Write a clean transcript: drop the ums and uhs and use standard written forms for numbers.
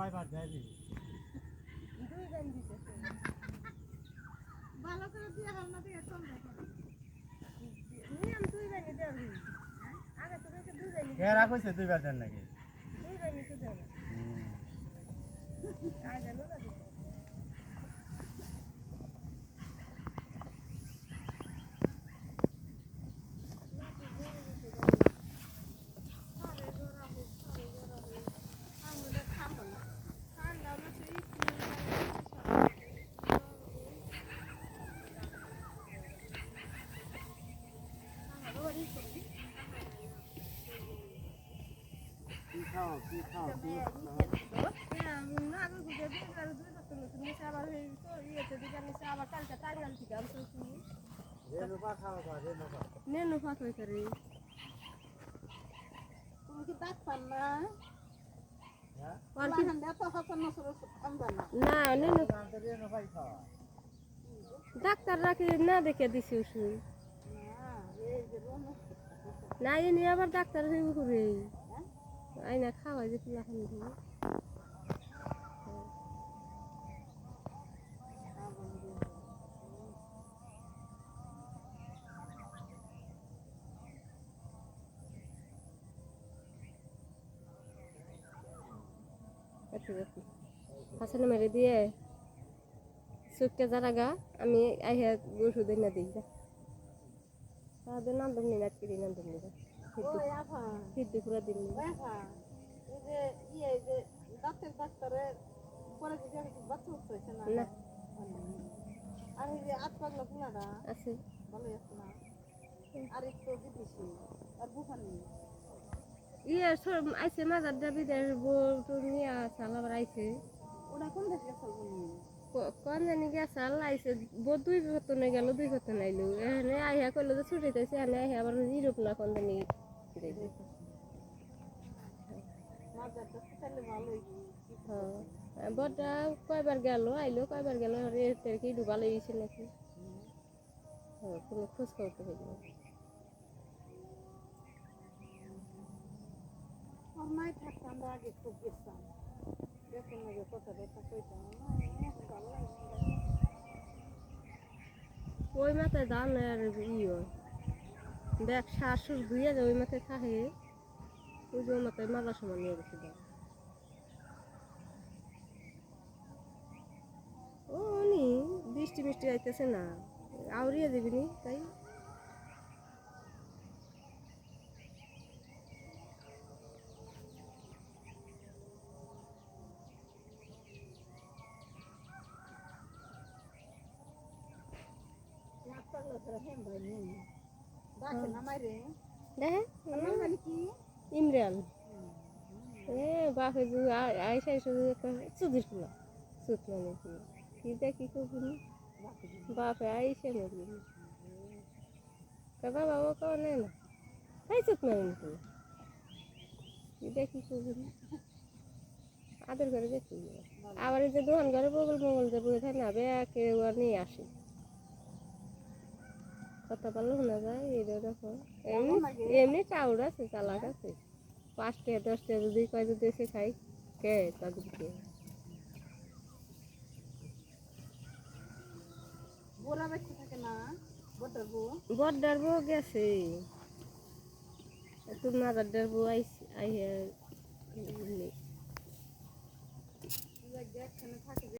কয়বার দেয় দিবি? দুই দিন দিতেছে ভালো করে দিয়ে ভাবনা থেকে চল দেখো নিয়ম দুই দিন দেবি আগে তো কইছে দুই দিন কেরা কইছে দুইবার দেন নাকি? দুই দিন তো দেব আজ জানো না কি খাও কি খাও কি রেনুপা খাও বা রেনুপা নেনু ফাঁক করে তুমি কি দাঁত পান না হ্যাঁ না নেনু আনতে রেনুপাই খাওয়া ডাক্তার রাখি না দেখে দিছি ওষুধ না এ নিয়ে আবার ডাক্তার হইব করে আইনা খাওয়াই যে তুলা খান দিয়ে হাসানে মেরে দিয়ে চোখটা যারা গা আমি আইয়া ওষুধ না দিই যা তাদের নাম তুমি না কিরি নাম তুমি সিদ্ধি পুরা দিন না আর এই যে আট পাগলা পোলাটা আছে ভালো আছে না আর একটু বিদেশি আর বুফানি ইয়ে আইসে মাজার দাবিদের বউ নিয়ে আসাল আবার আইসে ওটা কোন দেশে গেছে বলি কোন জানি গেছাল আইসে বউ দুই ঘটনে গেল দুই ঘটনে আইলো এখানে আইয়া করলো যে ছুটিতেছে এখানে আইয়া আবার ইউরোপ না কোন জানি মাজারটা তাহলে ভালোই হ্যাঁ বড়টা কয়বার গেল আইলো কয়বার গেল এর কি ডুবালো ইছে নাকি হ্যাঁ কোনো খোঁজ খবর তো হইল আর নাই থাকতে আমরা আগে খুব গেছিলাম দেখুন না যে কথা কথা কইতাম ভালো লাগে ওই মাথায় দাম আর ইয়ে দেখ শ্বাস ধুয়ে যায় ওই মাথায় থাকে ওই যে ওই মাথায় মাথা সমান নিয়ে গেছে দাম ও নি বৃষ্টি মিষ্টি আইতেছে না আউরিয়ে দিবিনি তাই আট পাগলা ধরে হেম ভাই নেই ডাকে না মাইরে দেখে আমার মানে কি ইমরান এ বাপে আইসা আইসা চুদির ফুলা চুত মানে কি দেখি কবি বাপে আইসা মরি বাবা ও কাও নেই না তাই চুত মানে কি দেখি কবি আদর করে দেখি আবার এই যে দোকান ঘরে বগল মঙ্গল যে বই থাকে না বে কেউ নিয়ে আসে কথা বললো শোনা যায় এটা দেখো এমনি এমনি চাউল আছে চালাক আছে 5 টাকা 10 টাকা যদি কয় যদি এসে খাই কে তাদেরকে বোরা বেঁচে থাকে না বটার বউ বড়দার বউ গেছে তোর মাদারদার বউ আইয়া একখানে থাকে